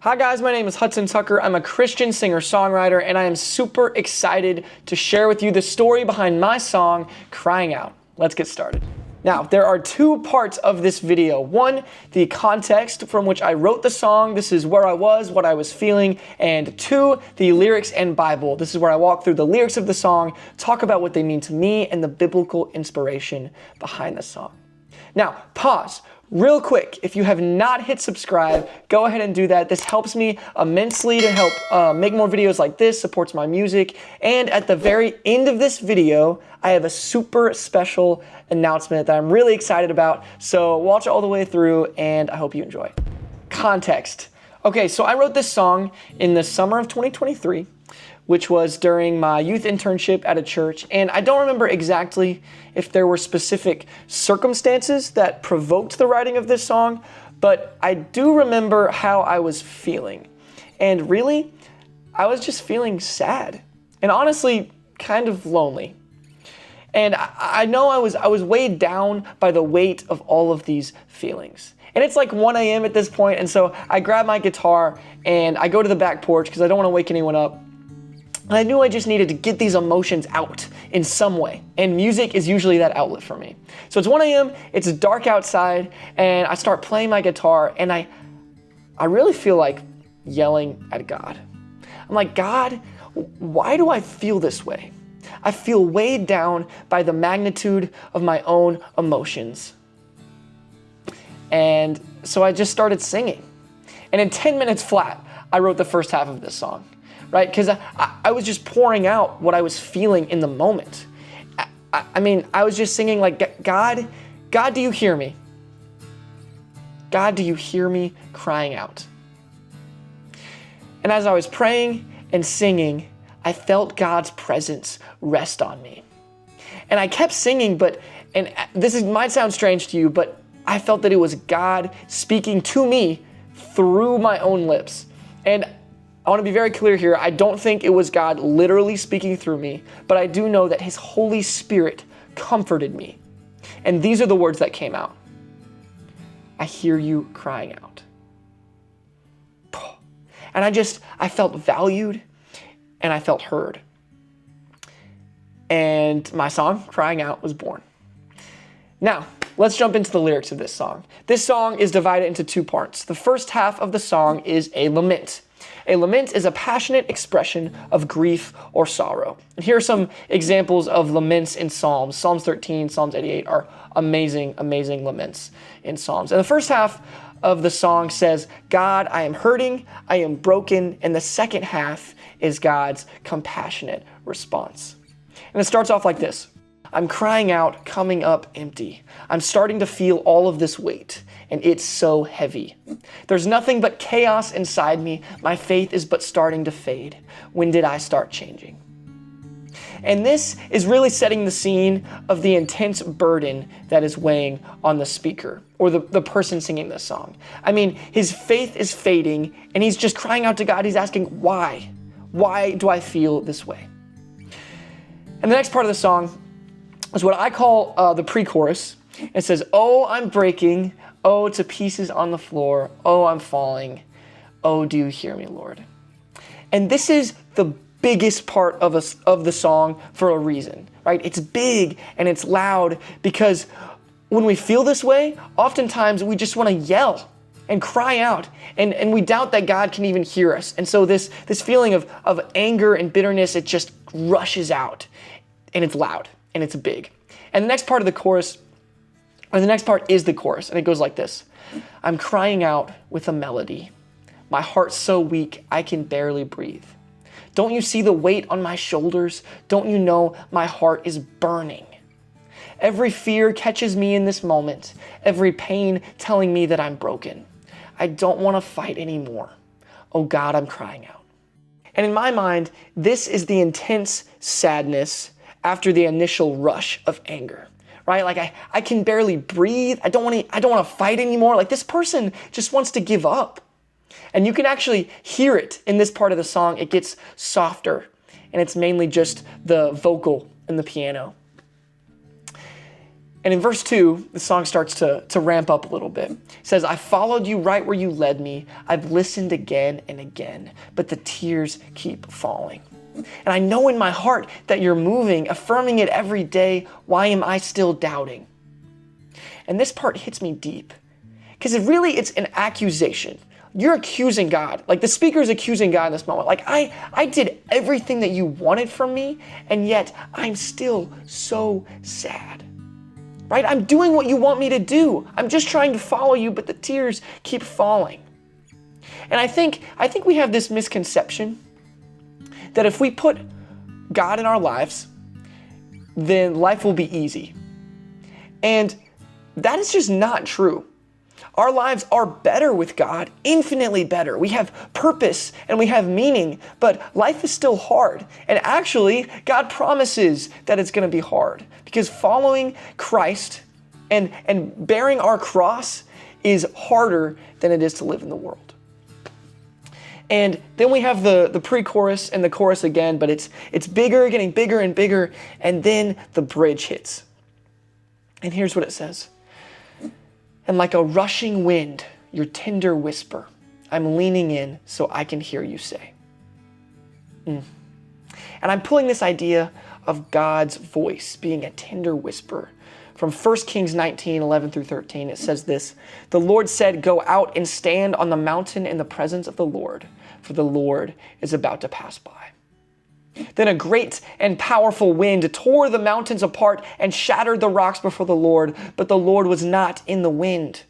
Hi guys, my name is Hudson Tucker. I'm a Christian singer-songwriter, and I am super excited to share with you the story behind my song, Crying Out. Let's get started. Now, there are two parts of this video. One, the context from which I wrote the song. This is where I was, what I was feeling. And two, the lyrics and Bible. This is where I walk through the lyrics of the song, talk about what they mean to me, and the biblical inspiration behind the song. Now, pause. Real quick, if you have not hit subscribe, go ahead and do that. This helps me immensely to help make more videos like this, supports my music. And at the very end of this video, I have a super special announcement that I'm really excited about. So watch it all the way through, and I hope you enjoy. Context. Okay, so I wrote this song in the summer of 2023, which was during my youth internship at a church. And I don't remember exactly if there were specific circumstances that provoked the writing of this song, but I do remember how I was feeling. And really, I was just feeling sad and honestly kind of lonely. And I know I was weighed down by the weight of all of these feelings. And it's like 1 a.m. at this point, and so I grab my guitar and I go to the back porch because I don't want to wake anyone up. And I knew I just needed to get these emotions out in some way. And music is usually that outlet for me. So it's 1 a.m., it's dark outside, and I start playing my guitar, and I really feel like yelling at God. I'm like, God, why do I feel this way? I feel weighed down by the magnitude of my own emotions. And so I just started singing. And in 10 minutes flat, I wrote the first half of this song. Right? Because I was just pouring out what I was feeling in the moment. I mean, I was just singing like, God, do you hear me? God, do you hear me crying out? And as I was praying and singing, I felt God's presence rest on me. And I kept singing, and this might sound strange to you, but I felt that it was God speaking to me through my own lips. And I want to be very clear here. I don't think it was God literally speaking through me, but I do know that His Holy Spirit comforted me. And these are the words that came out. I hear you crying out. And I felt valued and I felt heard. And my song, Crying Out, was born. Now, let's jump into the lyrics of this song. This song is divided into two parts. The first half of the song is a lament. A lament is a passionate expression of grief or sorrow. And here are some examples of laments in Psalms. Psalms 13, Psalms 88 are amazing, amazing laments in Psalms. And the first half of the song says, God, I am hurting, I am broken. And the second half is God's compassionate response. And it starts off like this. I'm crying out, coming up empty. I'm starting to feel all of this weight, and it's so heavy. There's nothing but chaos inside me. My faith is but starting to fade. When did I start changing? And this is really setting the scene of the intense burden that is weighing on the speaker or the person singing this song. I mean, his faith is fading, and he's just crying out to God. He's asking, why? Why do I feel this way? And the next part of the song is what I call the pre-chorus. It says, oh, I'm breaking. Oh, to pieces on the floor. Oh, I'm falling. Oh, do you hear me, Lord? And this is the biggest part of the song for a reason, right? It's big and it's loud because when we feel this way, oftentimes we just want to yell and cry out, and we doubt that God can even hear us. And so this feeling of anger and bitterness, it just rushes out, and it's loud. And it's big. And the next part of the chorus, or the next part is the chorus, and it goes like this. I'm crying out with a melody. My heart's so weak, I can barely breathe. Don't you see the weight on my shoulders? Don't you know my heart is burning? Every fear catches me in this moment, every pain telling me that I'm broken. I don't want to fight anymore. Oh God, I'm crying out. And in my mind, this is the intense sadness after the initial rush of anger, right? Like I can barely breathe. I don't want to fight anymore. Like this person just wants to give up. And you can actually hear it in this part of the song. It gets softer, and it's mainly just the vocal and the piano. And in verse 2, the song starts to ramp up a little bit. It says, I followed you right where you led me. I've listened again and again, but the tears keep falling. And I know in my heart that you're moving, affirming it every day. Why am I still doubting? And this part hits me deep because it's an accusation. You're accusing God. Like the speaker is accusing God in this moment. Like I did everything that you wanted from me, and yet I'm still so sad. Right? I'm doing what you want me to do. I'm just trying to follow you, but the tears keep falling. And I think we have this misconception that if we put God in our lives, then life will be easy. And that is just not true. Our lives are better with God, infinitely better. We have purpose and we have meaning, but life is still hard. And actually, God promises that it's going to be hard because following Christ and bearing our cross is harder than it is to live in the world. And then we have the pre-chorus and the chorus again, but it's bigger, getting bigger and bigger, and then the bridge hits. And here's what it says. And like a rushing wind, your tender whisper, I'm leaning in so I can hear you say. And I'm pulling this idea of God's voice being a tender whisper from 1 Kings 19, 11 through 13. It says this, the Lord said, go out and stand on the mountain in the presence of the Lord, for the Lord is about to pass by. Then a great and powerful wind tore the mountains apart and shattered the rocks before the Lord, but the Lord was not in the wind.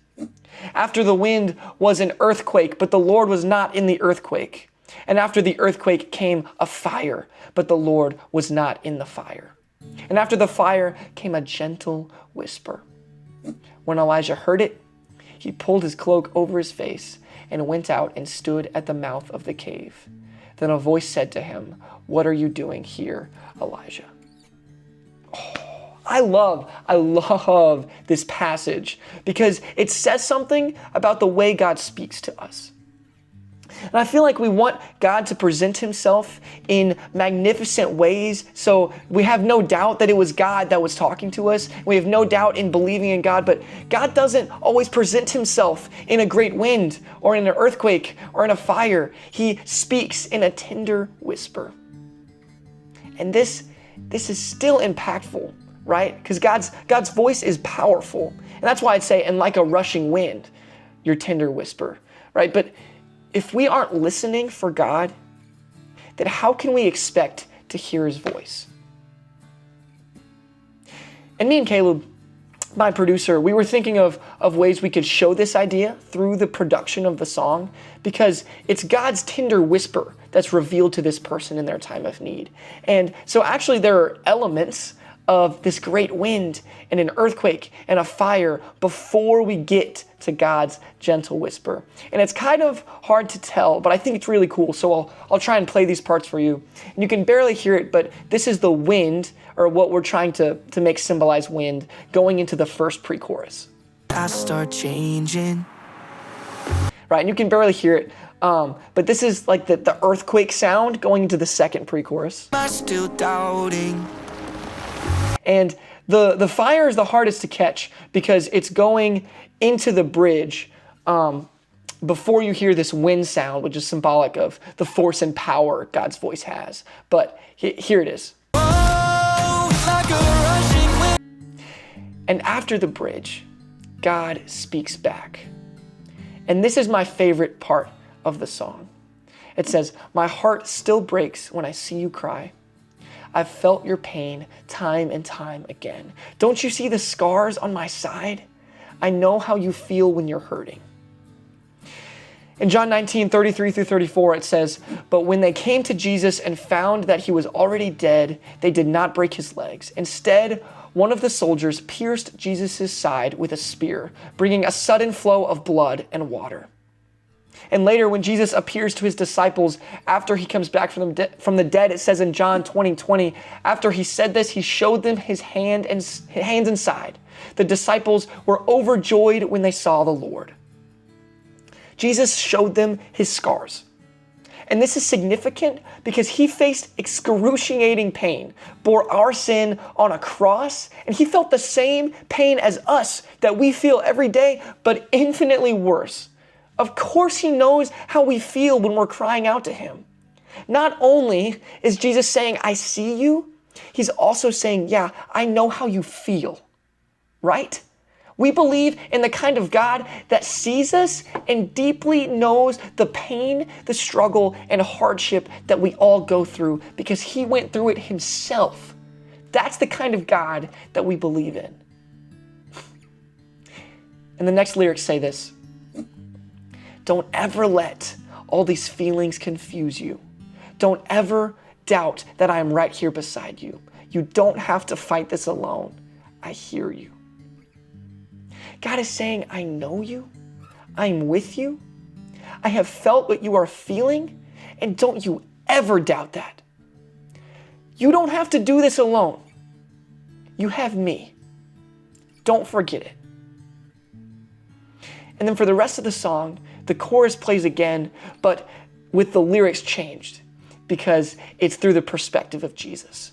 After the wind was an earthquake, but the Lord was not in the earthquake. And after the earthquake came a fire, but the Lord was not in the fire. And after the fire came a gentle whisper. When Elijah heard it, he pulled his cloak over his face and went out and stood at the mouth of the cave. Then a voice said to him, what are you doing here, Elijah? Oh, I love this passage because it says something about the way God speaks to us. And I feel like we want God to present himself in magnificent ways, so we have no doubt that it was God that was talking to us. We have no doubt in believing in God, but God doesn't always present himself in a great wind or in an earthquake or in a fire. He speaks in a tender whisper. And this is still impactful, right? Because God's voice is powerful. And that's why I'd say, and like a rushing wind, your tender whisper, right? But if we aren't listening for God, then how can we expect to hear his voice? And me and Caleb, my producer, we were thinking of ways we could show this idea through the production of the song, because it's God's tender whisper that's revealed to this person in their time of need. And so actually there are elements of this great wind and an earthquake and a fire before we get to God's gentle whisper. And it's kind of hard to tell, but I think it's really cool. So I'll try and play these parts for you. And you can barely hear it, but this is the wind, or what we're trying to make symbolize wind, going into the first pre-chorus. I start changing. Right, and you can barely hear it, but this is like the earthquake sound going into the second pre-chorus. I'm still doubting. And the fire is the hardest to catch because it's going into the bridge before you hear this wind sound, which is symbolic of the force and power God's voice has. But here it is. Like a rushing wind. And after the bridge, God speaks back. And this is my favorite part of the song. It says, my heart still breaks when I see you cry. I've felt your pain time and time again. Don't you see the scars on my side? I know how you feel when you're hurting. In John 19, 33 through 34, it says, but when they came to Jesus and found that he was already dead, they did not break his legs. Instead, one of the soldiers pierced Jesus' side with a spear, bringing a sudden flow of blood and water. And later, when Jesus appears to his disciples after he comes back from the dead, it says in John 20:20, after he said this, he showed them his hands and side. The disciples were overjoyed when they saw the Lord. Jesus showed them his scars. And this is significant because he faced excruciating pain, bore our sin on a cross, and he felt the same pain as us that we feel every day, but infinitely worse. Of course, he knows how we feel when we're crying out to him. Not only is Jesus saying, I see you, he's also saying, yeah, I know how you feel, right? We believe in the kind of God that sees us and deeply knows the pain, the struggle, and hardship that we all go through because he went through it himself. That's the kind of God that we believe in. And the next lyrics say this: don't ever let all these feelings confuse you. Don't ever doubt that I am right here beside you. You don't have to fight this alone. I hear you. God is saying, I know you. I'm with you. I have felt what you are feeling, and don't you ever doubt that. You don't have to do this alone. You have me. Don't forget it. And then for the rest of the song, the chorus plays again, but with the lyrics changed because it's through the perspective of Jesus.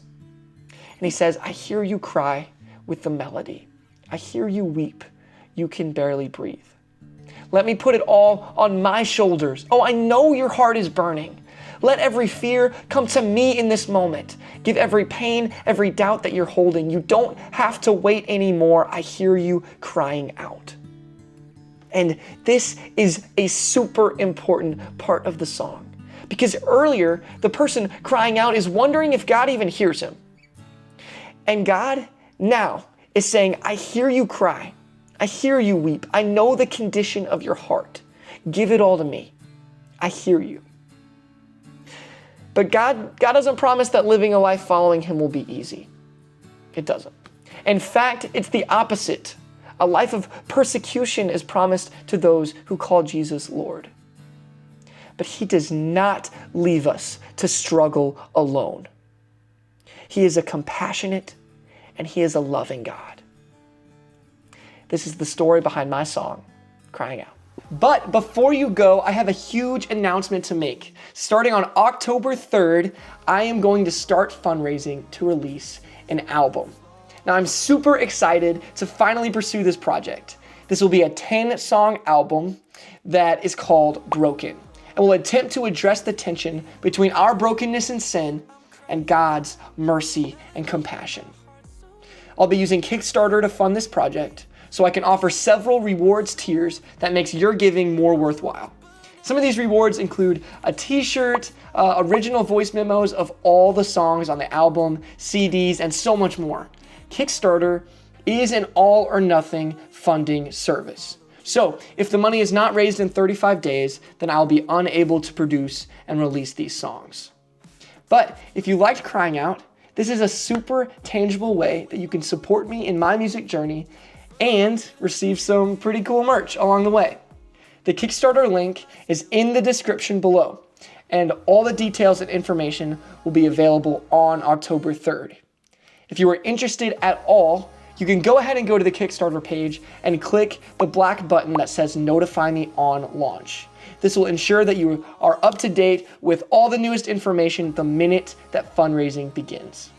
And he says, I hear you cry with the melody. I hear you weep. You can barely breathe. Let me put it all on my shoulders. Oh, I know your heart is burning. Let every fear come to me in this moment. Give every pain, every doubt that you're holding. You don't have to wait anymore. I hear you crying out. And this is a super important part of the song because earlier, the person crying out is wondering if God even hears him. And God now is saying, I hear you cry. I hear you weep. I know the condition of your heart. Give it all to me. I hear you. But God doesn't promise that living a life following him will be easy. It doesn't. In fact, it's the opposite. A life of persecution is promised to those who call Jesus Lord. But he does not leave us to struggle alone. He is a compassionate and he is a loving God. This is the story behind my song, Crying Out. But before you go, I have a huge announcement to make. Starting on October 3rd, I am going to start fundraising to release an album. Now, I'm super excited to finally pursue this project. This will be a 10-song album that is called Broken, and will attempt to address the tension between our brokenness and sin and God's mercy and compassion. I'll be using Kickstarter to fund this project, so I can offer several rewards tiers that makes your giving more worthwhile. Some of these rewards include a t-shirt, original voice memos of all the songs on the album, CDs, and so much more. Kickstarter is an all or nothing funding service. So if the money is not raised in 35 days, then I'll be unable to produce and release these songs. But if you liked Crying Out, this is a super tangible way that you can support me in my music journey and receive some pretty cool merch along the way. The Kickstarter link is in the description below, and all the details and information will be available on October 3rd. If you are interested at all, you can go ahead and go to the Kickstarter page and click the black button that says Notify Me on launch. This will ensure that you are up to date with all the newest information the minute that fundraising begins.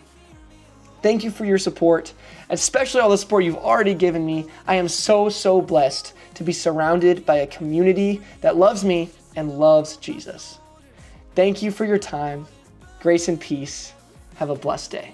Thank you for your support, especially all the support you've already given me. I am so blessed to be surrounded by a community that loves me and loves Jesus. Thank you for your time. Grace and peace. Have a blessed day.